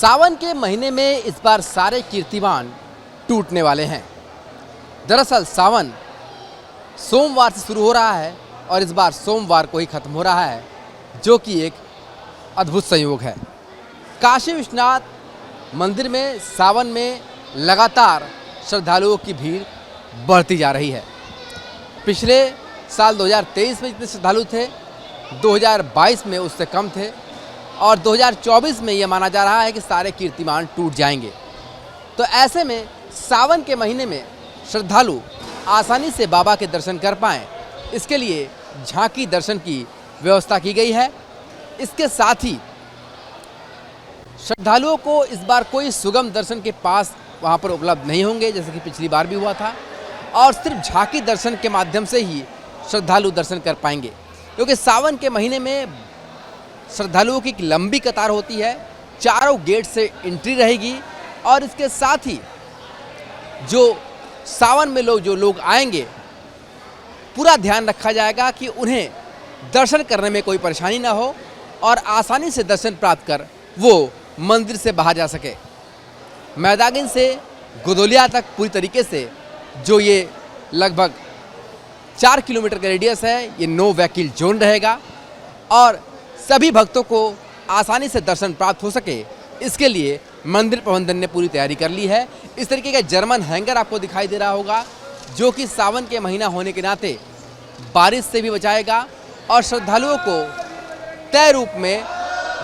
सावन के महीने में इस बार सारे कीर्तिमान टूटने वाले हैं। दरअसल सावन सोमवार से शुरू हो रहा है और इस बार सोमवार को ही खत्म हो रहा है, जो कि एक अद्भुत संयोग है। काशी विश्वनाथ मंदिर में सावन में लगातार श्रद्धालुओं की भीड़ बढ़ती जा रही है। पिछले साल 2023 में जितने श्रद्धालु थे, 2022 में उससे कम थे और 2024 में यह माना जा रहा है कि सारे कीर्तिमान टूट जाएंगे। तो ऐसे में सावन के महीने में श्रद्धालु आसानी से बाबा के दर्शन कर पाएँ, इसके लिए झांकी दर्शन की व्यवस्था की गई है। इसके साथ ही श्रद्धालुओं को इस बार कोई सुगम दर्शन के पास वहां पर उपलब्ध नहीं होंगे, जैसे कि पिछली बार भी हुआ था, और सिर्फ झांकी दर्शन के माध्यम से ही श्रद्धालु दर्शन कर पाएंगे, क्योंकि सावन के महीने में श्रद्धालुओं की एक लंबी कतार होती है। चारों गेट से एंट्री रहेगी और इसके साथ ही जो सावन में जो लोग आएंगे, पूरा ध्यान रखा जाएगा कि उन्हें दर्शन करने में कोई परेशानी ना हो और आसानी से दर्शन प्राप्त कर वो मंदिर से बाहर जा सके। मैदागिन से गुदोलिया तक पूरी तरीके से जो ये लगभग 4 किलोमीटर का रेडियस है, ये नो व्हीकल जोन रहेगा और सभी भक्तों को आसानी से दर्शन प्राप्त हो सके, इसके लिए मंदिर प्रबंधन ने पूरी तैयारी कर ली है। इस तरीके का जर्मन हैंगर आपको दिखाई दे रहा होगा, जो कि सावन के महीना होने के नाते बारिश से भी बचाएगा और श्रद्धालुओं को तय रूप में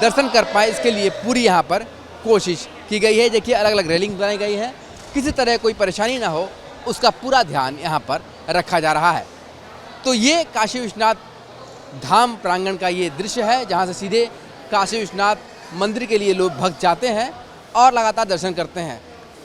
दर्शन कर पाए, इसके लिए पूरी यहाँ पर कोशिश की गई है। देखिए, अलग अलग रेलिंग बनाई गई है, किसी तरह कोई परेशानी ना हो उसका पूरा ध्यान यहाँ पर रखा जा रहा है। तो ये काशी विश्वनाथ धाम प्रांगण का ये दृश्य है, जहाँ से सीधे काशी विश्वनाथ मंदिर के लिए लोग भक्त जाते हैं और लगातार दर्शन करते हैं।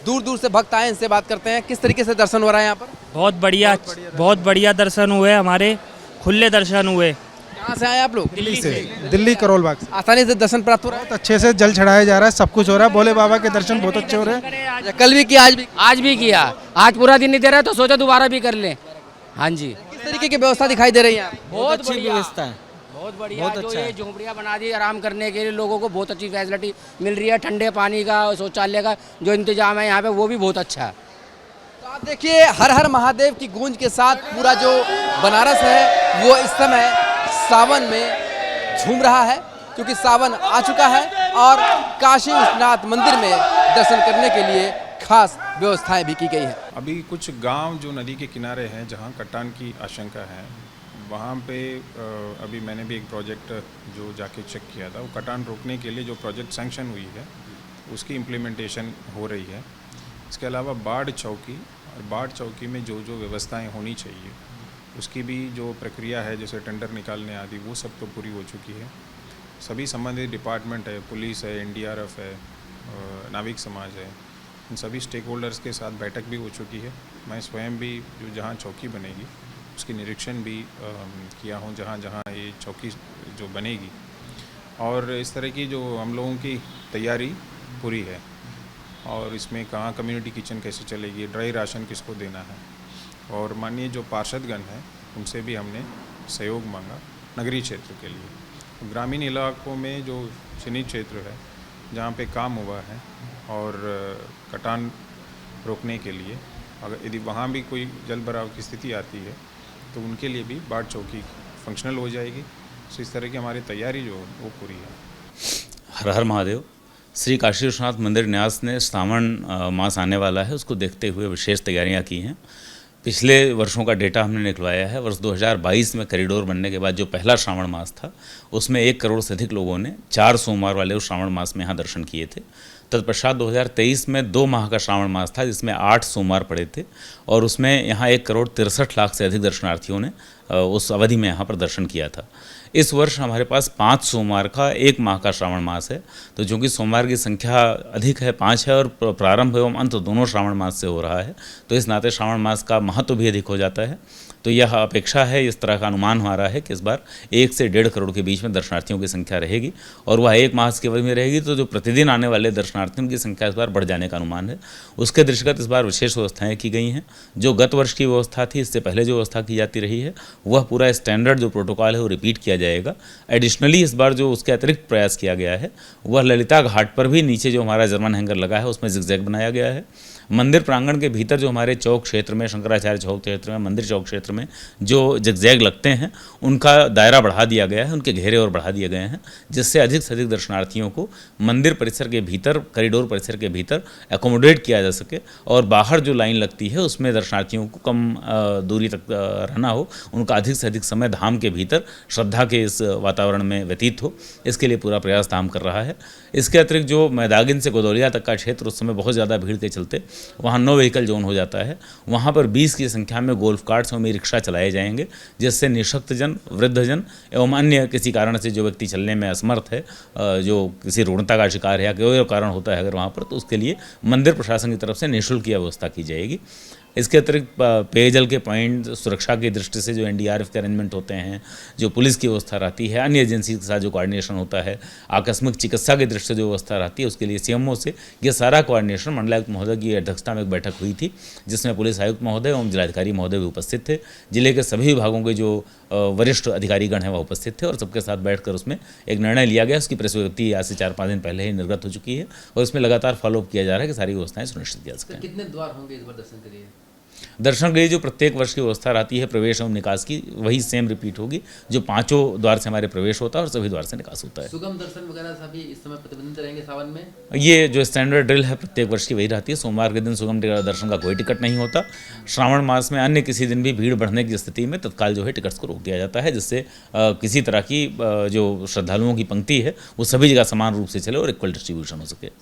दूर दूर से भक्त आए, इनसे बात करते हैं किस तरीके से दर्शन हो रहा है यहाँ पर। बहुत बढ़िया दर्शन हुए, हमारे खुले दर्शन हुए। कहाँ से आए आप लोग? दिल्ली से, दिल्ली करोल बाग से। आसानी से दर्शन प्राप्त हो रहा है? बहुत अच्छे से जल चढ़ाया जा रहा है, सब कुछ हो रहा है। भोले बाबा के दर्शन बहुत अच्छे हो रहे हैं। कल भी किया, आज भी किया। आज पूरा दिन नहीं दे रहा तो सोचा दोबारा भी कर लें। हाँ जी, किस तरीके की व्यवस्था दिखाई दे रही है? बहुत अच्छी व्यवस्था है, बहुत बढ़िया। जो ये झोंपड़ियाँ बना दी आराम करने के लिए लोगों को, बहुत अच्छी फैसिलिटी मिल रही है। ठंडे पानी का, शौचालय का जो इंतजाम है यहाँ पे, वो भी बहुत अच्छा है। तो आप देखिए, हर हर महादेव की गूंज के साथ पूरा जो बनारस है वो इस समय सावन में झूम रहा है, क्योंकि सावन आ चुका है और काशी विश्वनाथ मंदिर में दर्शन करने के लिए खास व्यवस्थाएं भी की गई है। अभी कुछ गांव जो नदी के किनारे हैं, जहां कटान की आशंका है, वहां पे अभी मैंने भी एक प्रोजेक्ट जो जाके चेक किया था, वो कटान रोकने के लिए जो प्रोजेक्ट सैंक्शन हुई है उसकी इम्प्लीमेंटेशन हो रही है। इसके अलावा बाढ़ चौकी, और बाढ़ चौकी में जो जो व्यवस्थाएँ होनी चाहिए उसकी भी जो प्रक्रिया है, जैसे टेंडर निकालने आदि, वो सब तो पूरी हो चुकी है। सभी संबंधित डिपार्टमेंट है, पुलिस है, एनडीआरएफ है, नाविक समाज है, इन सभी स्टेक होल्डर्स के साथ बैठक भी हो चुकी है। मैं स्वयं भी जो जहाँ चौकी बनेगी उसकी निरीक्षण भी किया हूँ, जहाँ जहाँ ये चौकी जो बनेगी, और इस तरह की जो हम लोगों की तैयारी पूरी है। और इसमें कहाँ कम्युनिटी किचन कैसे चलेगी, ड्राई राशन किसको देना है, और माननीय जो पार्षदगण हैं उनसे भी हमने सहयोग मांगा नगरीय क्षेत्र के लिए। ग्रामीण इलाकों में जो चिन्हित क्षेत्र है जहाँ पे काम हुआ है और कटान रोकने के लिए, अगर यदि वहाँ भी कोई जल भराव की स्थिति आती है तो उनके लिए भी बाढ़ चौकी फंक्शनल हो जाएगी। तो इस तरह की हमारी तैयारी जो वो पूरी है। हर हर महादेव। श्री काशी विश्वनाथ मंदिर न्यास ने श्रावण मास आने वाला है, उसको देखते हुए विशेष तैयारियां की हैं। पिछले वर्षों का डेटा हमने निकलवाया है। वर्ष 2022 में कॉरिडोर बनने के बाद जो पहला श्रावण मास था, उसमें 1 करोड़ से अधिक लोगों ने 4 सोमवार वाले उस श्रावण मास में यहाँ दर्शन किए थे। तत्पश्चात 2023 में 2 माह का श्रावण मास था, जिसमें 8 सोमवार पड़े थे और उसमें यहाँ 1 करोड़ 63 लाख से अधिक दर्शनार्थियों ने उस अवधि में यहाँ पर दर्शन किया था। इस वर्ष हमारे पास 5 सोमवार का 1 माह का श्रावण मास है, तो चूँकि सोमवार की संख्या अधिक है, 5 है, और प्रारंभ एवं अंत दोनों श्रावण मास से हो रहा है, तो इस नाते श्रावण मास का महत्व भी अधिक हो जाता है। तो यह अपेक्षा है, इस तरह का अनुमान हमारा है कि इस बार 1 से 1.5 करोड़ के बीच में दर्शनार्थियों की संख्या रहेगी और वह 1 माह की अवधि में रहेगी। तो जो प्रतिदिन आने वाले दर्शनार्थियों की संख्या इस बार बढ़ जाने का अनुमान है। उसके दृष्टिगत इस बार विशेष व्यवस्थाएं की गई हैं। जो गत वर्ष की व्यवस्था थी, इससे पहले जो व्यवस्था की जाती रही है, वह पूरा स्टैंडर्ड जो प्रोटोकॉल है वो रिपीट किया जाएगा। एडिशनली इस बार जो उसके अतिरिक्त प्रयास किया गया है, वह ललिता घाट पर भी नीचे जो हमारा जर्मन हैंगर लगा है उसमें जिगजैग बनाया गया है। मंदिर प्रांगण के भीतर जो हमारे चौक क्षेत्र में, शंकराचार्य चौक क्षेत्र में, मंदिर चौक क्षेत्र में जो जिगजैग लगते हैं, उनका दायरा बढ़ा दिया गया है, उनके घेरे और बढ़ा दिए गए हैं, जिससे अधिक से अधिक दर्शनार्थियों को मंदिर परिसर के भीतर, कॉरिडोर परिसर के भीतर एकोमोडेट किया जा सके और बाहर जो लाइन लगती है उसमें दर्शनार्थियों को कम दूरी तक रहना हो, उनका अधिक से अधिक समय धाम के भीतर श्रद्धा के इस वातावरण में व्यतीत हो, इसके लिए पूरा प्रयास धाम कर रहा है। इसके अतिरिक्त जो मैदागिन से गोदौलिया तक का क्षेत्र, उस समय बहुत ज़्यादा भीड़ के चलते वहाँ 9 व्हीकल जोन हो जाता है। वहाँ पर 20 की संख्या में गोल्फ कार्ट्स और रिक्शा चलाए जाएंगे, जिससे निःशक्तजन, वृद्धजन एवं अन्य किसी कारण से जो व्यक्ति चलने में असमर्थ है, जो किसी रुग्णता का शिकार है या कोई और कारण होता है अगर वहाँ पर, तो उसके लिए मंदिर प्रशासन की तरफ से निःशुल्क की व्यवस्था की जाएगी। इसके अतिरिक्त पेयजल के पॉइंट, सुरक्षा की दृष्टि से जो एनडीआरएफ के अरेंजमेंट होते हैं, जो पुलिस की व्यवस्था रहती है, अन्य एजेंसी के साथ जो कोऑर्डिनेशन होता है, आकस्मिक चिकित्सा की दृष्टि से जो व्यवस्था रहती है, उसके लिए सीएमओ से ये सारा कोऑर्डिनेशन मंडलायुक्त महोदय की अध्यक्षता में एक बैठक हुई थी, जिसमें पुलिस आयुक्त महोदय एवं जिलाधिकारी महोदय भी उपस्थित थे। जिले के सभी विभागों के जो वरिष्ठ अधिकारीगण हैं वह उपस्थित थे और सबके साथ बैठकर उसमें एक निर्णय लिया गया। उसकी प्रेस विज्ञप्ति आज से 4-5 दिन पहले ही निर्गत हो चुकी है और इसमें लगातार फॉलोअप किया जा रहा है कि सारी व्यवस्थाएं सुनिश्चित किया जा सकें। कितने द्वार होंगे इस बार दर्शन के लिए? दर्शन के लिए जो प्रत्येक वर्ष की व्यवस्था रहती है प्रवेश एवं निकास की, वही सेम रिपीट होगी। जो 5 द्वार से हमारे प्रवेश होता है और सभी द्वार से निकास होता है। सुगम दर्शन वगैरह सभी इस समय प्रतिबंधित रहेंगे सावन में? ये जो स्टैंडर्ड ड्रिल है प्रत्येक वर्ष की वही रहती है। सोमवार के दिन सुगम दर्शन का कोई टिकट नहीं होता। श्रावण मास में अन्य किसी दिन भी भीड़ बढ़ने की स्थिति में तत्काल जो है टिकट्स को रोक दिया जाता है, जिससे किसी तरह की जो श्रद्धालुओं की पंक्ति है वो सभी जगह समान रूप से चले और इक्वल डिस्ट्रीब्यूशन हो सके।